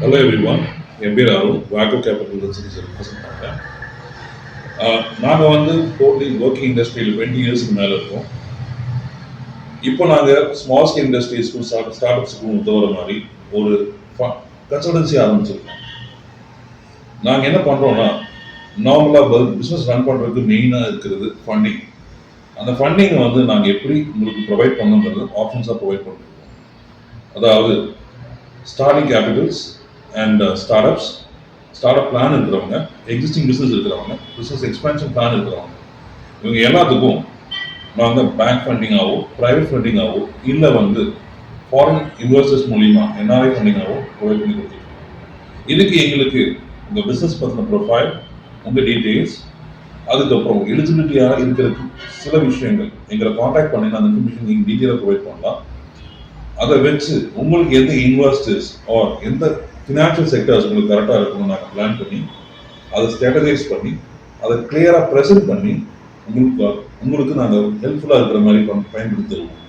Hello everyone, என் பேர் Arun. வாக்கோ capital residency represent பண்ணுறேன். நாங்கள் வந்து டோட்டலி ஒர்க்கிங் இண்டஸ்ட்ரியில் 20 இயர்ஸ்க்கு மேலே இருக்கோம். இப்போ நாங்கள் ஸ்மால் ஸ்கேல் இண்டஸ்ட்ரீஸ்க்கும் ஸ்டார்ட் அப்ஸுக்கும் உதவுற மாதிரி ஒரு கன்சல்டன்சி ஆரம்பிச்சிருக்கோம். நாங்கள் என்ன பண்ணுறோம்னா, நார்மலாக பிஸ்னஸ் ரன் பண்ணுறதுக்கு மெயினாக இருக்கிறது ஃபண்டிங். அந்த ஃபண்டிங்கை வந்து நாங்கள் எப்படி உங்களுக்கு ப்ரொவைட் பண்ணுங்கிறது ஆப்ஷன்ஸாக ப்ரொவைட் பண்ணிருக்கோம். அதாவது starting Capitals and start up plan இருக்கிறவங்க, எக்ஸிஸ்டிங் பிஸ்னஸ் இருக்கிறவங்க, பிஸ்னஸ் எக்ஸ்பேன்ஷன் பிளான் இருக்கிறவங்க, இவங்க எல்லாத்துக்கும் நாங்கள் பேங்க் ஃபண்டிங்காகவோ ப்ரைவேட் ஃபண்டிங்காகவோ இல்லை வந்து ஃபாரின் இன்வெஸ்டர்ஸ் மூலிமா என்ஆர்ஐ ஃபண்டிங்காகவோ ப்ரொவைட் பண்ணி கொடுத்துருக்கோம். இதுக்கு எங்களுக்கு உங்கள் பிஸ்னஸ் பற்றின ப்ரொஃபைல், உங்கள் டீட்டெயில்ஸ், அதுக்கப்புறம் எலிஜிபிலிட்டியாக இருக்கிறதுக்கு சில விஷயங்கள் எங்களை காண்டாக்ட் பண்ணி அந்த இன்ஃபர்மேஷன் நீங்கள் டீட்டெயிலாக ப்ரொவைட் பண்ணலாம். அதை வச்சு உங்களுக்கு எந்த இன்வெஸ்டர்ஸ் ஆர் எந்த ஃபினான்ஷியல் செக்டர்ஸ் உங்களுக்கு கரெக்டாக இருக்கணும்னு நாங்கள் பிளான் பண்ணி அதை ஸ்ட்ராட்டஜைஸ் பண்ணி அதை கிளியராக ப்ரெசென்ட் பண்ணி உங்களுக்கு நாங்கள் ஹெல்ப்ஃபுல்லாக இருக்கிற மாதிரி பயன்படுத்தி தருவோம்.